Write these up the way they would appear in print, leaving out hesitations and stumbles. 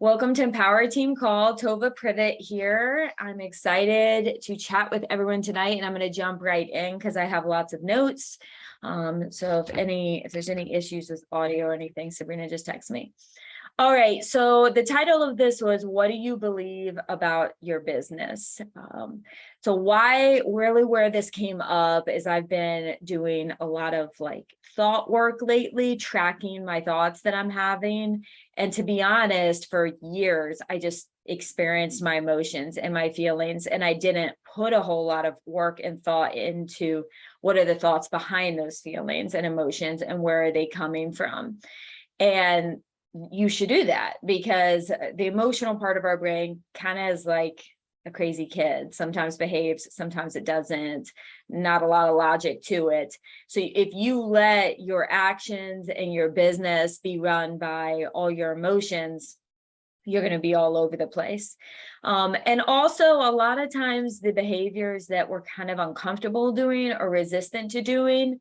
Welcome to Empower Team Call. Tova Privet here. I'm excited to chat with everyone tonight, and I'm going to jump right in because I have lots of notes. So if there's any issues with audio or anything, Sabrina, just text me. All right, so the title of this was, what do you believe about your business? So where this came up is I've been doing a lot of thought work lately, tracking my thoughts that I'm having. And to be honest, for years, I just experienced my emotions and my feelings, and I didn't put a whole lot of work and thought into what are the thoughts behind those feelings and emotions and where are they coming from. And you should do that because the emotional part of our brain kind of is like a crazy kid, sometimes behaves, sometimes it doesn't, not a lot of logic to it. So if you let your actions and your business be run by all your emotions, you're going to be all over the place. And also a lot of times the behaviors that we're kind of uncomfortable doing or resistant to doing,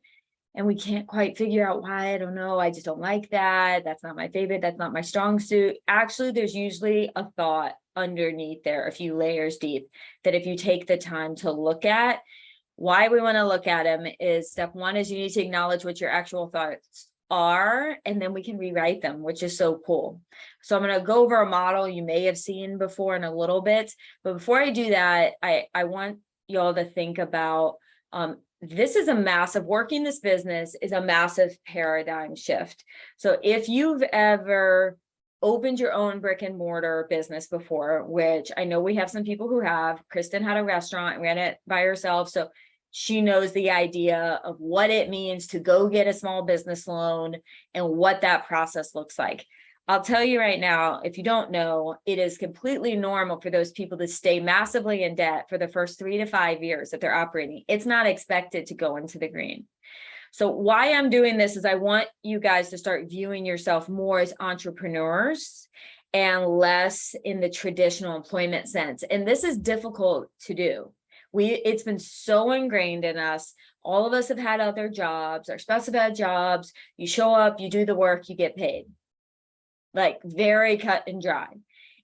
and we can't quite figure out why. I don't know. I just don't like that. That's not my favorite. That's not my strong suit. Actually, there's usually a thought underneath there, a few layers deep, that if you take the time to look at, why we want to look at them is step one is you need to acknowledge what your actual thoughts are, and then we can rewrite them, which is so cool. So I'm going to go over a model you may have seen before in a little bit. But before I do that, I want y'all to think about, this is a massive, working this business is a massive paradigm shift. So if you've ever opened your own brick and mortar business before, which I know we have some people who have, Kristen had a restaurant and ran it by herself. So she knows the idea of what it means to go get a small business loan and what that process looks like. I'll tell you right now, if you don't know, it is completely normal for those people to stay massively in debt for the first 3 to 5 years that they're operating. It's not expected to go into the green. So why I'm doing this is I want you guys to start viewing yourself more as entrepreneurs and less in the traditional employment sense. And this is difficult to do. It's been so ingrained in us. All of us have had other jobs, our spouse have had jobs. You show up, you do the work, you get paid. Like very cut and dry.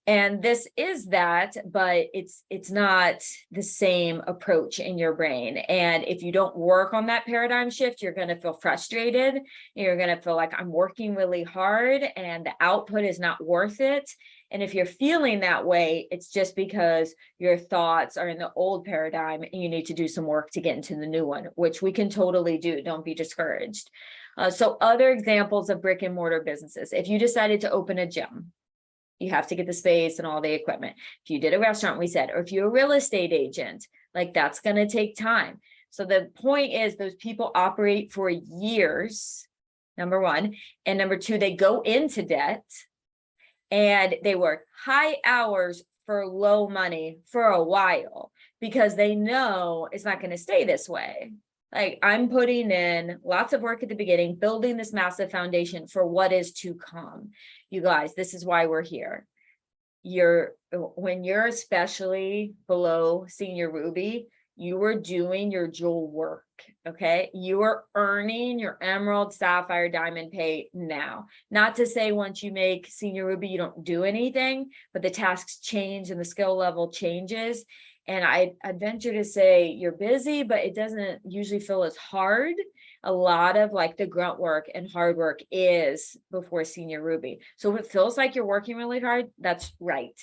And this is that, but it's not the same approach in your brain. And if you don't work on that paradigm shift, you're going to feel frustrated. You're going to feel like I'm working really hard and the output is not worth it. And if you're feeling that way, it's just because your thoughts are in the old paradigm and you need to do some work to get into the new one, which we can totally do. Don't be discouraged. So other examples of brick and mortar businesses, if you decided to open a gym, you have to get the space and all the equipment. If you did a restaurant, we said, or if you're a real estate agent, like that's going to take time. So the point is those people operate for years, number one. And number two, they go into debt and they work high hours for low money for a while because they know it's not going to stay this way. Like I'm putting in lots of work at the beginning, building this massive foundation for what is to come. You guys, this is why we're here. When you're especially below senior Ruby, you are doing your jewel work, okay? You are earning your emerald, sapphire, diamond pay now. Not to say once you make senior Ruby, you don't do anything, but the tasks change and the skill level changes. And I'd venture to say you're busy, but it doesn't usually feel as hard. A lot of like the grunt work and hard work is before senior Ruby. So if it feels like you're working really hard, that's right.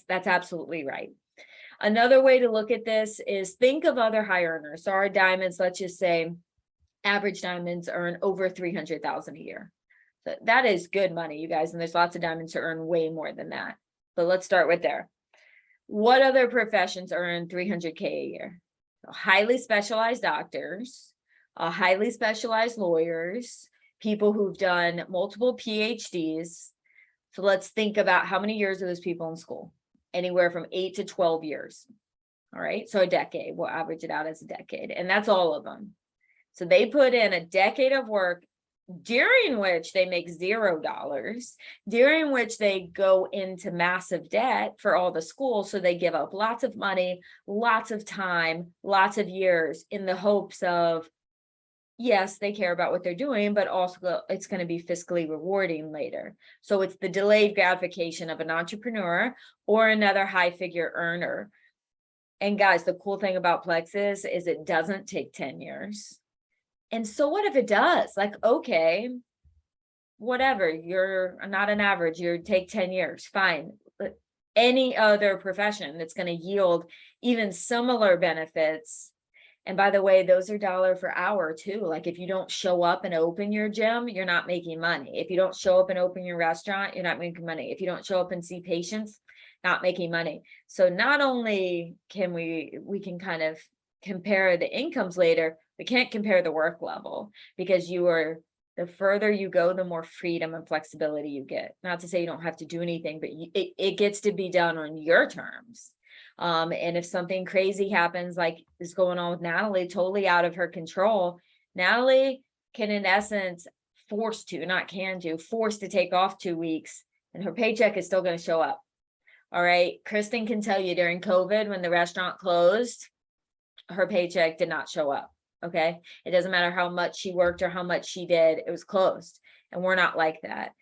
That's absolutely right. Another way to look at this is think of other high earners. So our diamonds, let's just say average diamonds earn over 300,000 a year. So that is good money, you guys. And there's lots of diamonds who earn way more than that. But let's start with there. What other professions earn 300K a year? So highly specialized doctors, highly specialized lawyers, people who've done multiple PhDs. So let's think about how many years are those people in school? Anywhere from 8 to 12 years. All right, so a decade, we'll average it out as a decade, and that's all of them. So they put in a decade of work during which they make $0, during which they go into massive debt for all the schools. So they give up lots of money, lots of time, lots of years in the hopes of yes, they care about what they're doing, but also it's going to be fiscally rewarding later. So it's the delayed gratification of an entrepreneur or another high figure earner. And guys, the cool thing about Plexus is it doesn't take 10 years. And so what if it does? Like, okay, whatever, you're not an average, you take 10 years, fine. But any other profession that's going to yield even similar benefits. And by the way, those are dollar for hour too. Like if you don't show up and open your gym, you're not making money. If you don't show up and open your restaurant, you're not making money. If you don't show up and see patients, not making money. So not only can we can kind of compare the incomes later, we can't compare the work level, because the further you go, the more freedom and flexibility you get. Not to say you don't have to do anything, but it gets to be done on your terms. And if something crazy happens, like is going on with Natalie, totally out of her control, Natalie can, in essence, forced to take off 2 weeks, and her paycheck is still going to show up. All right. Kristen can tell you during COVID, when the restaurant closed, her paycheck did not show up. Okay. It doesn't matter how much she worked or how much she did, it was closed. And we're not like that.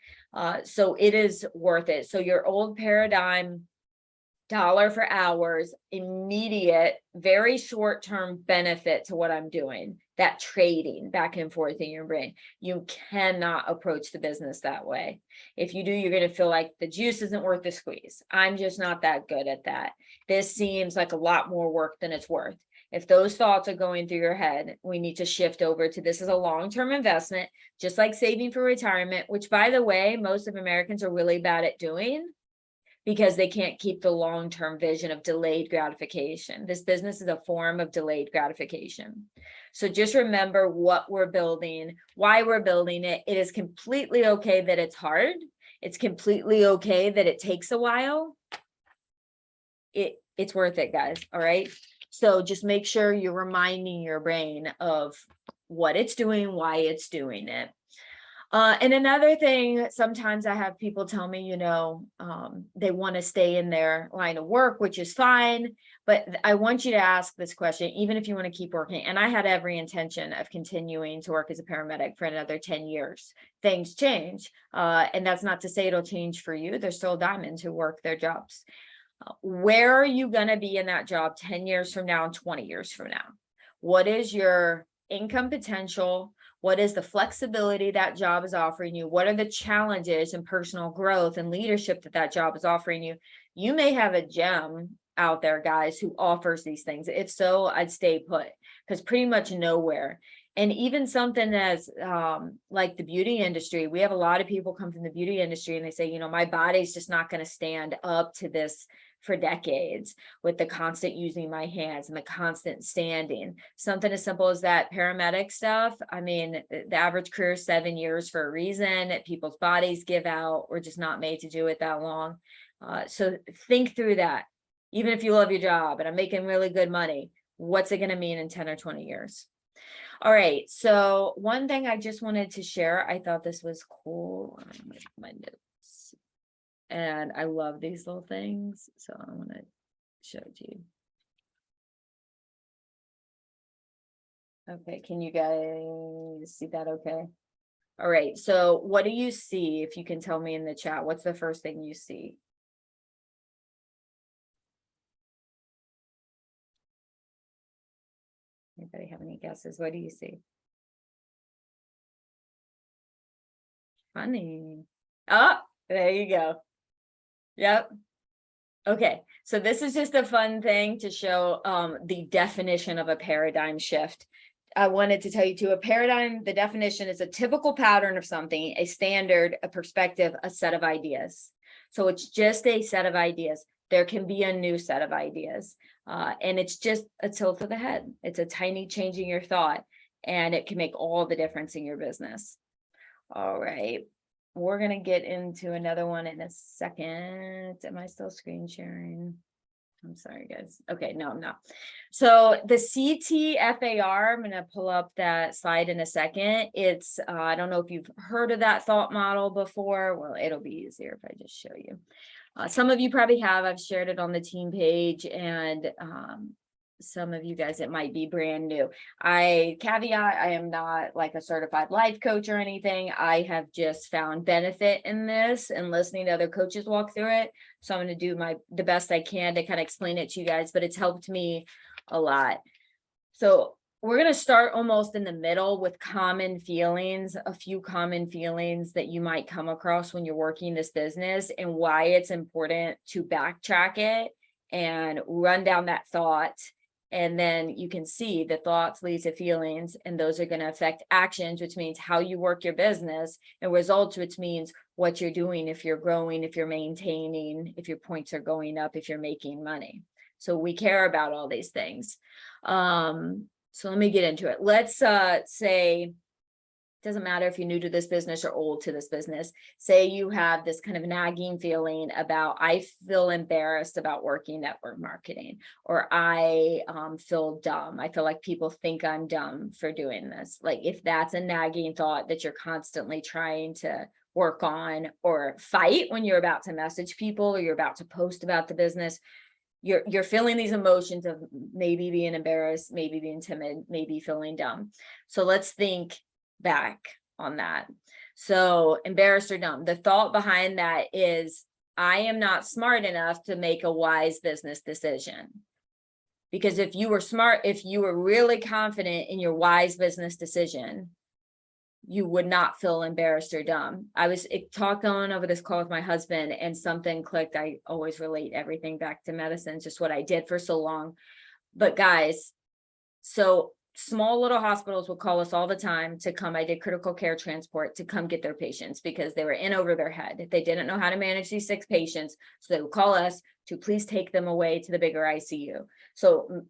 So it is worth it. So your old paradigm, dollar for hours, immediate, very short-term benefit to what I'm doing, that trading back and forth in your brain. You cannot approach the business that way. If you do, you're going to feel like the juice isn't worth the squeeze. I'm just not that good at that. This seems like a lot more work than it's worth. If those thoughts are going through your head, we need to shift over to this is a long-term investment, just like saving for retirement, which, by the way, most of Americans are really bad at doing, because they can't keep the long-term vision of delayed gratification. This business is a form of delayed gratification. So just remember what we're building, why we're building it. It is completely okay that it's hard. It's completely okay that it takes a while. It's worth it, guys. All right. So just make sure you're reminding your brain of what it's doing, why it's doing it. And another thing, sometimes I have people tell me, they want to stay in their line of work, which is fine. But I want you to ask this question, even if you want to keep working. And I had every intention of continuing to work as a paramedic for another 10 years. Things change. And that's not to say it'll change for you. There's still diamonds who work their jobs. Where are you going to be in that job 10 years from now and 20 years from now? What is your income potential? What is the flexibility that job is offering you? What are the challenges and personal growth and leadership that job is offering you? You may have a gem out there, guys, who offers these things. If so, I'd stay put, because pretty much nowhere. And even something as like the beauty industry, we have a lot of people come from the beauty industry and they say, my body's just not going to stand up to this for decades, with the constant using my hands and the constant standing. Something as simple as that paramedic stuff. I mean, the average career is 7 years for a reason. People's bodies give out. We're just not made to do it that long. So think through that. Even if you love your job and I'm making really good money, what's it going to mean in 10 or 20 years? All right. So one thing I just wanted to share, I thought this was cool. My notes. And I love these little things. So I want to show it to you. Okay. Can you guys see that? Okay. All right. So what do you see? If you can tell me in the chat, what's the first thing you see? Anybody have any guesses? What do you see? Funny. Oh, there you go. Yep. Okay. So this is just a fun thing to show the definition of a paradigm shift. I wanted to tell you too, a paradigm, the definition is a typical pattern of something, a standard, a perspective, a set of ideas. So it's just a set of ideas. There can be a new set of ideas. And it's just a tilt of the head. It's a tiny change in your thought, and it can make all the difference in your business. All right. We're going to get into another one in a second. Am I still screen sharing? I'm sorry, guys. Okay, no, I'm not. So the CTFAR, I'm going to pull up that slide in a second. It's, I don't know if you've heard of that thought model before. Well, it'll be easier if I just show you. Some of you probably have. I've shared it on the team page, and some of you guys, it might be brand new. I am not like a certified life coach or anything. I have just found benefit in this and listening to other coaches walk through it. So I'm going to do the best I can to kind of explain it to you guys, but it's helped me a lot. So we're going to start almost in the middle with common feelings, a few common feelings that you might come across when you're working this business, and why it's important to backtrack it and run down that thought. And then you can see the thoughts lead to feelings, and those are going to affect actions, which means how you work your business, and results, which means what you're doing, if you're growing, if you're maintaining, if your points are going up, if you're making money. So we care about all these things. So let me get into it. Let's say, doesn't matter if you're new to this business or old to this business. Say you have this kind of nagging feeling about, I feel embarrassed about working network marketing, or I feel dumb. I feel like people think I'm dumb for doing this. Like if that's a nagging thought that you're constantly trying to work on or fight when you're about to message people or you're about to post about the business, you're feeling these emotions of maybe being embarrassed, maybe being timid, maybe feeling dumb. So let's think back on that. So embarrassed or dumb, the thought behind that is, I am not smart enough to make a wise business decision. Because if you were smart, if you were really confident in your wise business decision, you would not feel embarrassed or dumb. I was talking over this call with my husband and something clicked. I always relate everything back to medicine, just what I did for so long. But guys, so small little hospitals would call us all the time to come. I did critical care transport to come get their patients because they were in over their head. They didn't know how to manage these 6 patients. So they would call us to please take them away to the bigger ICU. So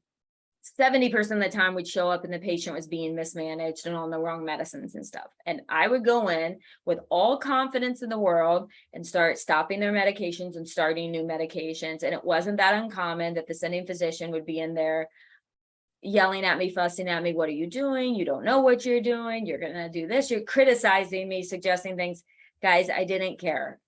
70% of the time we'd show up and the patient was being mismanaged and on the wrong medicines and stuff. And I would go in with all confidence in the world and start stopping their medications and starting new medications. And it wasn't that uncommon that the sending physician would be in there yelling at me, fussing at me. What are you doing? You don't know what you're doing. You're going to do this. You're criticizing me, suggesting things. Guys, I didn't care.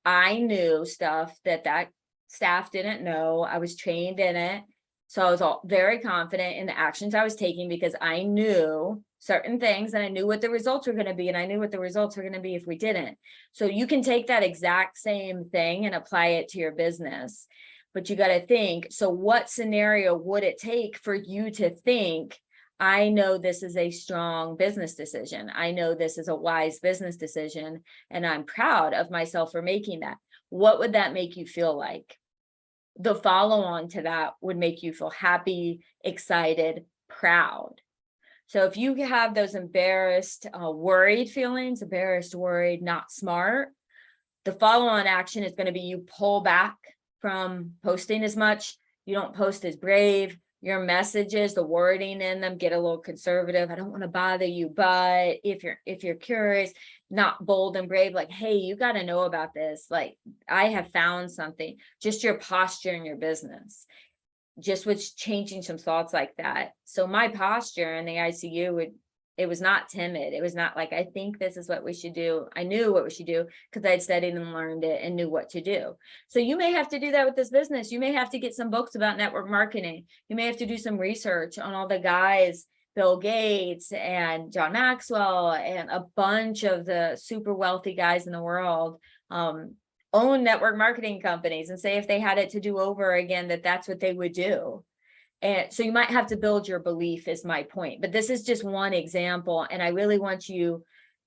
I knew stuff that staff didn't know. I was trained in it. So I was all very confident in the actions I was taking because I knew certain things and I knew what the results were going to be. And I knew what the results were going to be if we didn't. So you can take that exact same thing and apply it to your business. But you got to think, so what scenario would it take for you to think, I know this is a strong business decision. I know this is a wise business decision, and I'm proud of myself for making that. What would that make you feel like? The follow-on to that would make you feel happy, excited, proud. So if you have those embarrassed, worried feelings, embarrassed, worried, not smart, the follow-on action is going to be you pull back from posting as much. You don't post as brave. Your messages, the wording in them, get a little conservative. I don't want to bother you, but if you're curious, not bold and brave, like, hey, you got to know about this. Like, I have found something. Just your posture in your business, just with changing some thoughts like that. So my posture in the ICU it was not timid. It was not like, I think this is what we should do. I knew what we should do because I'd studied and learned it and knew what to do. So you may have to do that with this business. You may have to get some books about network marketing. You may have to do some research on all the guys, Bill Gates and John Maxwell, and a bunch of the super wealthy guys in the world own network marketing companies, and say if they had it to do over again, that's what they would do. And so you might have to build your belief, is my point. But this is just one example. And I really want you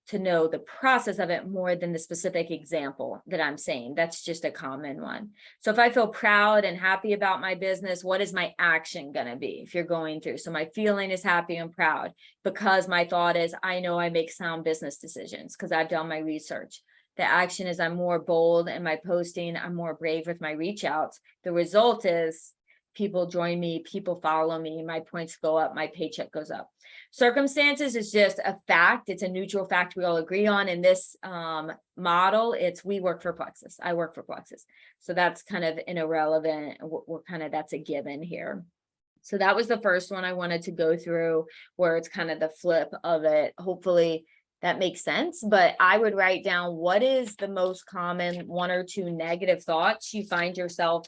to know the process of it more than the specific example that I'm saying. That's just a common one. So if I feel proud and happy about my business, what is my action going to be if you're going through? So my feeling is happy and proud because my thought is, I know I make sound business decisions because I've done my research. The action is I'm more bold in my posting. I'm more brave with my reach outs. The result is people join me, people follow me, my points go up, my paycheck goes up. Circumstances is just a fact. It's a neutral fact we all agree on. In this model, it's we work for Plexus. I work for Plexus. So that's kind of an irrelevant. We're kind of, that's a given here. So that was the first one I wanted to go through, where it's kind of the flip of it. Hopefully that makes sense. But I would write down, what is the most common 1 or 2 negative thoughts you find yourself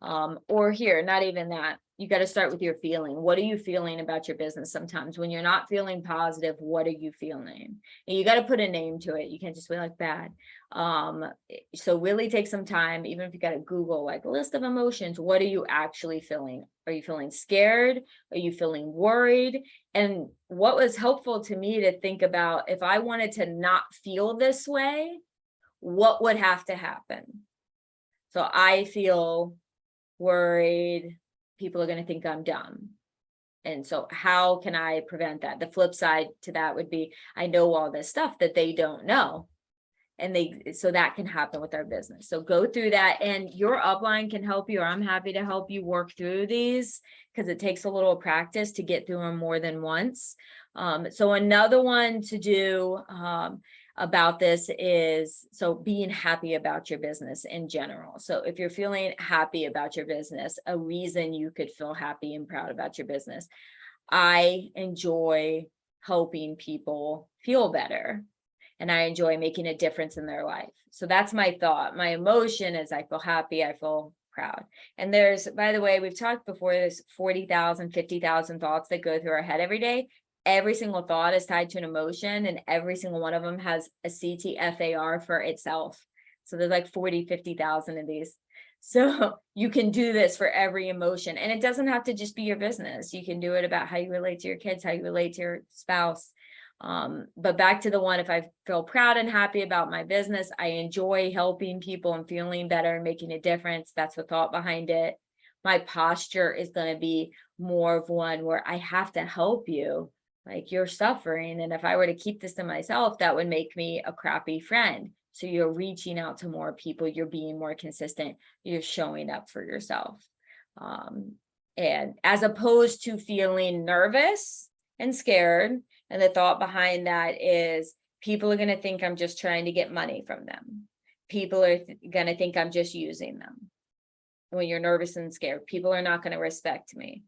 or here, not even that. you got to start with your feeling. What are you feeling about your business? Sometimes when you're not feeling positive, what are you feeling? And you got to put a name to it. You can't just be like bad. So really take some time, even if you got to Google like a list of emotions, what are you actually feeling? Are you feeling scared? Are you feeling worried? And what was helpful to me to think about, if I wanted to not feel this way, what would have to happen? So I feel worried people are going to think I'm dumb. And so how can I prevent that? The flip side to that would be, I know all this stuff that they don't know. And so that can happen with our business. So go through that, and your upline can help you, or I'm happy to help you work through these, because it takes a little practice to get through them more than once. So another one to do about this is, so being happy about your business in general. So if you're feeling happy about your business, a reason you could feel happy and proud about your business. I enjoy helping people feel better, and I enjoy making a difference in their life. So that's my thought. My emotion is I feel happy, I feel proud. And there's, by the way, we've talked before, there's 40,000, 50,000 thoughts that go through our head every day. Every single thought is tied to an emotion, and every single one of them has a CTFAR for itself. So there's like 40, 50,000 of these. So you can do this for every emotion, and it doesn't have to just be your business. You can do it about how you relate to your kids, how you relate to your spouse. But back to the one, if I feel proud and happy about my business, I enjoy helping people and feeling better and making a difference. That's the thought behind it. My posture is going to be more of one where I have to help you, like you're suffering. And if I were to keep this to myself, that would make me a crappy friend. So you're reaching out to more people, you're being more consistent, you're showing up for yourself. And as opposed to feeling nervous and scared, and the thought behind that is people are going to think I'm just trying to get money from them. People are going to think I'm just using them. When you're nervous and scared, people are not going to respect me.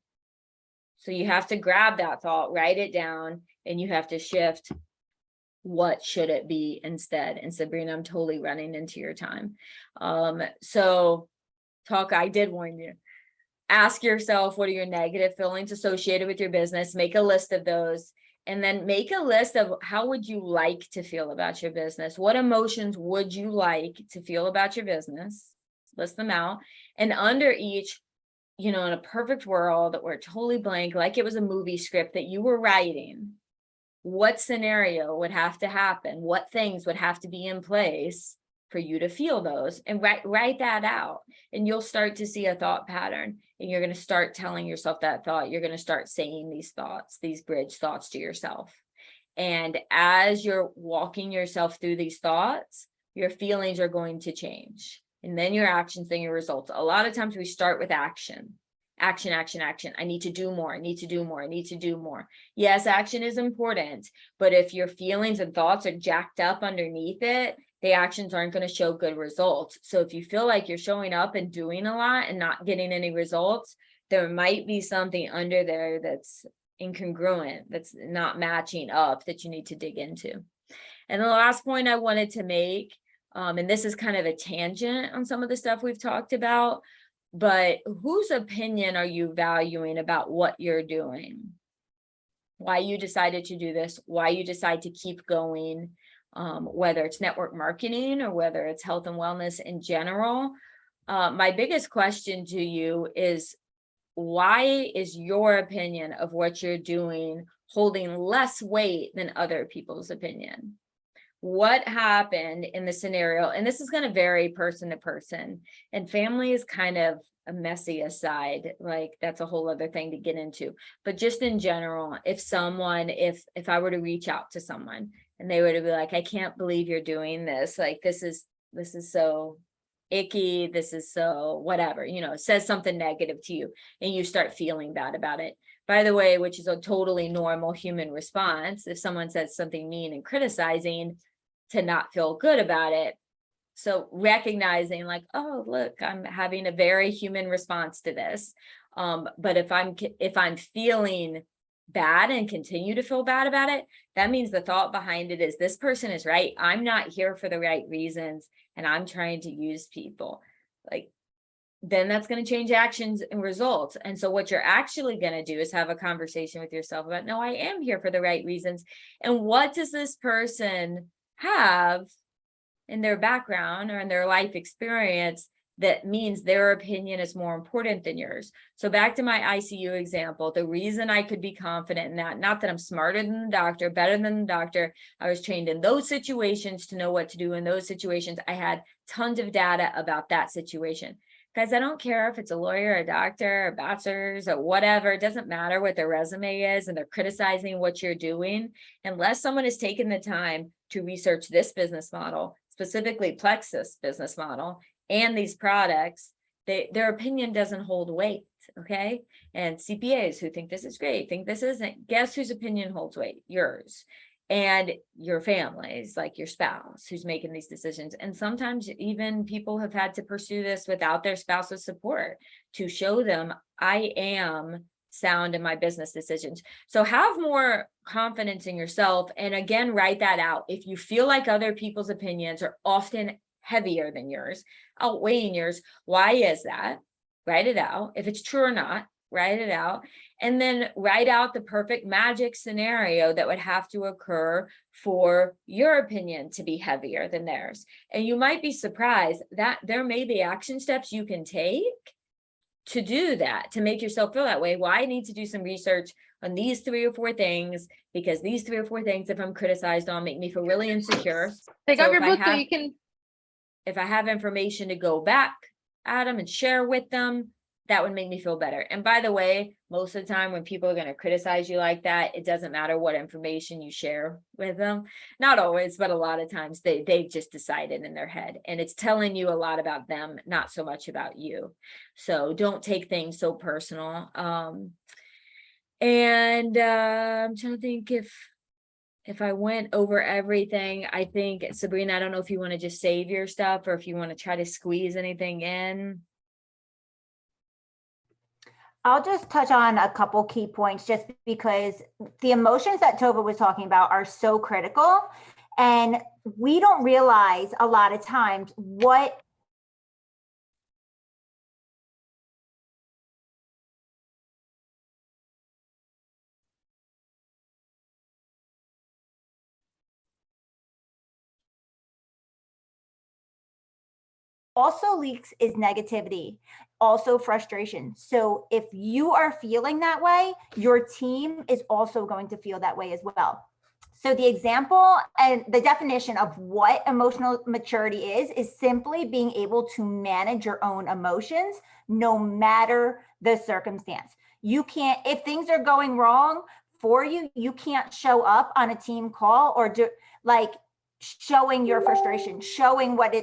So you have to grab that thought, write it down, and you have to shift. What should it be instead? And Sabrina, I'm totally running into your time. So I did warn you. Ask yourself, what are your negative feelings associated with your business? Make a list of those. And then make a list of how would you like to feel about your business? What emotions would you like to feel about your business? List them out. And under each, in a perfect world that we're totally blank, like it was a movie script that you were writing, what scenario would have to happen? What things would have to be in place for you to feel those? And write that out, and you'll start to see a thought pattern, and you're going to start telling yourself that thought. You're going to start saying these thoughts, these bridge thoughts to yourself. And as you're walking yourself through these thoughts, your feelings are going to change, and then your actions, then your results. A lot of times we start with action. Action, action, action. I need to do more. I need to do more. I need to do more. Yes, action is important, but if your feelings and thoughts are jacked up underneath it, the actions aren't going to show good results. So if you feel like you're showing up and doing a lot and not getting any results, there might be something under there that's incongruent, that's not matching up, that you need to dig into. And the last point I wanted to make, and this is kind of a tangent on some of the stuff we've talked about, but whose opinion are you valuing about what you're doing? Why you decided to do this, why you decide to keep going, whether it's network marketing or whether it's health and wellness in general. My biggest question to you is, why is your opinion of what you're doing holding less weight than other people's opinion? What happened in the scenario? And this is going to vary person to person, and family is kind of a messy aside, like that's a whole other thing to get into. But just in general, if I were to reach out to someone and they were to be like, I can't believe you're doing this, like this is so icky, this is so whatever, says something negative to you, and you start feeling bad about it. By the way, which is a totally normal human response, if someone says something mean and criticizing, to not feel good about it. So recognizing like, oh, look, I'm having a very human response to this. But if I'm feeling bad and continue to feel bad about it, that means the thought behind it is, this person is right. I'm not here for the right reasons, and I'm trying to use people. Like, then that's going to change actions and results. And so what you're actually going to do is have a conversation with yourself about, no, I am here for the right reasons. And what does this person have in their background or in their life experience that means their opinion is more important than yours? So back to my ICU example, the reason I could be confident in that, not that I'm smarter than the doctor, better than the doctor, I was trained in those situations to know what to do in those situations. I had tons of data about that situation. Guys, I don't care if it's a lawyer, a doctor, a bachelor's, or whatever. It doesn't matter what their resume is and they're criticizing what you're doing. Unless someone has taken the time to research this business model, specifically Plexus business model, and these products, their opinion doesn't hold weight, okay? And CPAs who think this is great, think this isn't, guess whose opinion holds weight? Yours. And your families, like your spouse who's making these decisions. And sometimes even people have had to pursue this without their spouse's support to show them I am sound in my business decisions. So have more confidence in yourself. And again, write that out. If you feel like other people's opinions are often heavier than yours, outweighing yours, why is that? Write it out. If it's true or not, write it out. And then write out the perfect magic scenario that would have to occur for your opinion to be heavier than theirs. And you might be surprised that there may be action steps you can take to do that, to make yourself feel that way. Well, I need to do some research on these 3 or 4 things, because these 3 or 4 things, if I'm criticized on, make me feel really insecure. Take So out your if I book so have- you can. If I have information to go back at them and share with them, that would make me feel better. And by the way, most of the time when people are going to criticize you like that, it doesn't matter what information you share with them. Not always, but a lot of times they've just decided in their head, and it's telling you a lot about them, not so much about you. So don't take things so personal. I'm trying to think if I went over everything. I think, Sabrina, I don't know if you want to just save your stuff or if you want to try to squeeze anything in. I'll just touch on a couple key points, just because the emotions that Tova was talking about are so critical. And we don't realize a lot of times what also leaks is negativity, also frustration. So if you are feeling that way, your team is also going to feel that way as well. So the example and the definition of what emotional maturity is simply being able to manage your own emotions no matter the circumstance. You can't, if things are going wrong for you, you can't show up on a team call or do like showing your frustration, showing what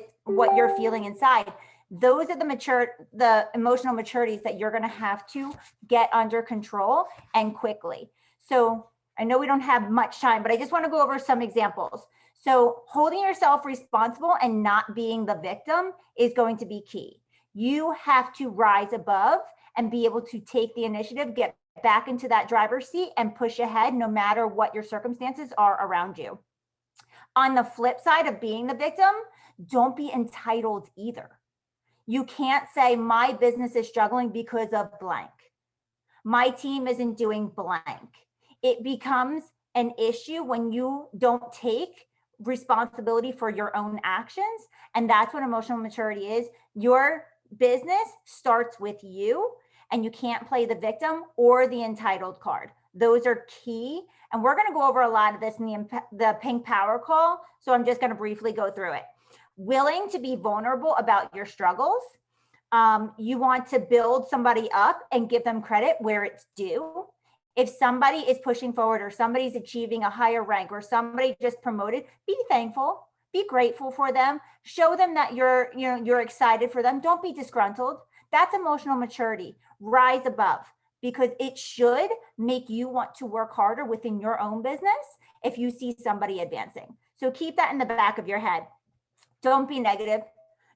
you're feeling inside. Those are the emotional maturities that you're going to have to get under control and quickly. So I know we don't have much time, but I just want to go over some examples. So holding yourself responsible and not being the victim is going to be key. You have to rise above and be able to take the initiative, get back into that driver's seat and push ahead no matter what your circumstances are around you. On the flip side of being the victim, don't be entitled either. You can't say my business is struggling because of blank. My team isn't doing blank. It becomes an issue when you don't take responsibility for your own actions. And that's what emotional maturity is. Your business starts with you, and you can't play the victim or the entitled card. Those are key. And we're going to go over a lot of this in the Pink Power call. So I'm just going to briefly go through it. Willing to be vulnerable about your struggles. You want to build somebody up and give them credit where it's due. If somebody is pushing forward or somebody's achieving a higher rank or somebody just promoted, be thankful, be grateful for them, show them that you're excited for them. Don't be disgruntled. That's emotional maturity. Rise above, because it should make you want to work harder within your own business if you see somebody advancing. So keep that in the back of your head. Don't be negative.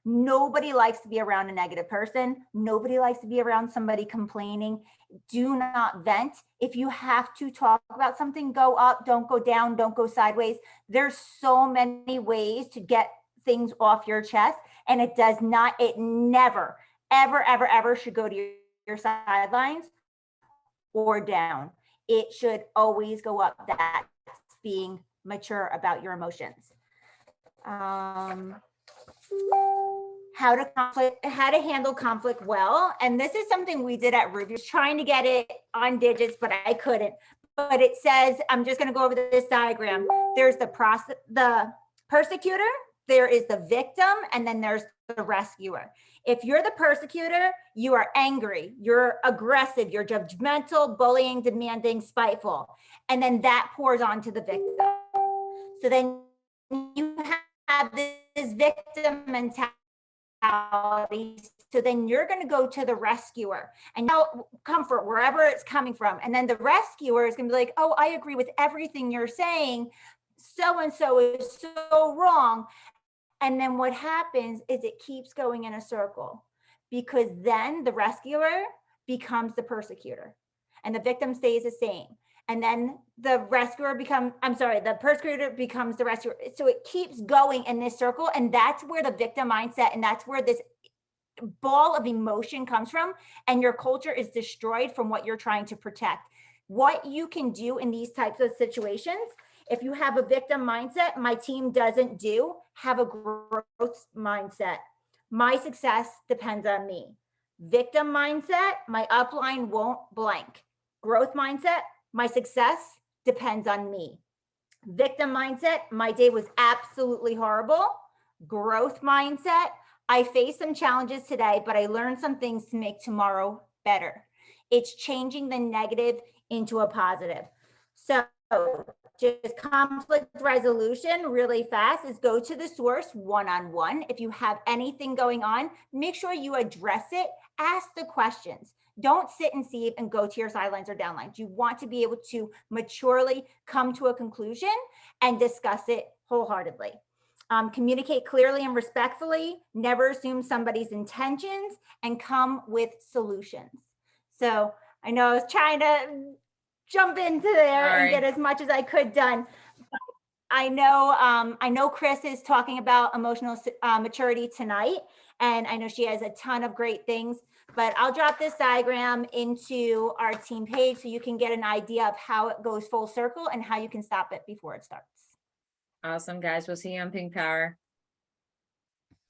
Nobody likes to be around a negative person. Nobody likes to be around somebody complaining. Do not vent. If you have to talk about something, go up, don't go down, don't go sideways. There's so many ways to get things off your chest, and it never, ever should go to your sidelines or down. It should always go up. That's being mature about your emotions. How to handle conflict well. And this is something we did at Ruby. I was trying to get it on digits, but I couldn't. But it says, I'm just going to go over this diagram. There's the persecutor, there is the victim, and then there's the rescuer. If you're the persecutor, you are angry, you're aggressive, you're judgmental, bullying, demanding, spiteful. And then that pours onto the victim. So then you have this victim mentality. So then you're going to go to the rescuer and now comfort wherever it's coming from. And then the rescuer is going to be like, oh, I agree with everything you're saying. So-and-so is so wrong. And then what happens is it keeps going in a circle, because then the rescuer becomes the persecutor and the victim stays the same. And then the persecutor becomes the rescuer. So it keeps going in this circle. And that's where the victim mindset, and that's where this ball of emotion comes from. And your culture is destroyed from what you're trying to protect. What you can do in these types of situations, if you have a victim mindset, my team doesn't have a growth mindset. My success depends on me. Victim mindset, my upline won't blank. Growth mindset, my success depends on me. Victim mindset, my day was absolutely horrible. Growth mindset, I faced some challenges today, but I learned some things to make tomorrow better. It's changing the negative into a positive. So just conflict resolution really fast is go to the source one-on-one. If you have anything going on, make sure you address it, ask the questions. Don't sit and see and go to your sidelines or downlines. You want to be able to maturely come to a conclusion and discuss it wholeheartedly. Communicate clearly and respectfully, never assume somebody's intentions, and come with solutions. So I know I was trying to jump into there and get as much as I could done. I know Chris is talking about emotional maturity tonight, and I know she has a ton of great things, but I'll drop this diagram into our team page so you can get an idea of how it goes full circle and how you can stop it before it starts. Awesome, guys. We'll see you on Pink Power.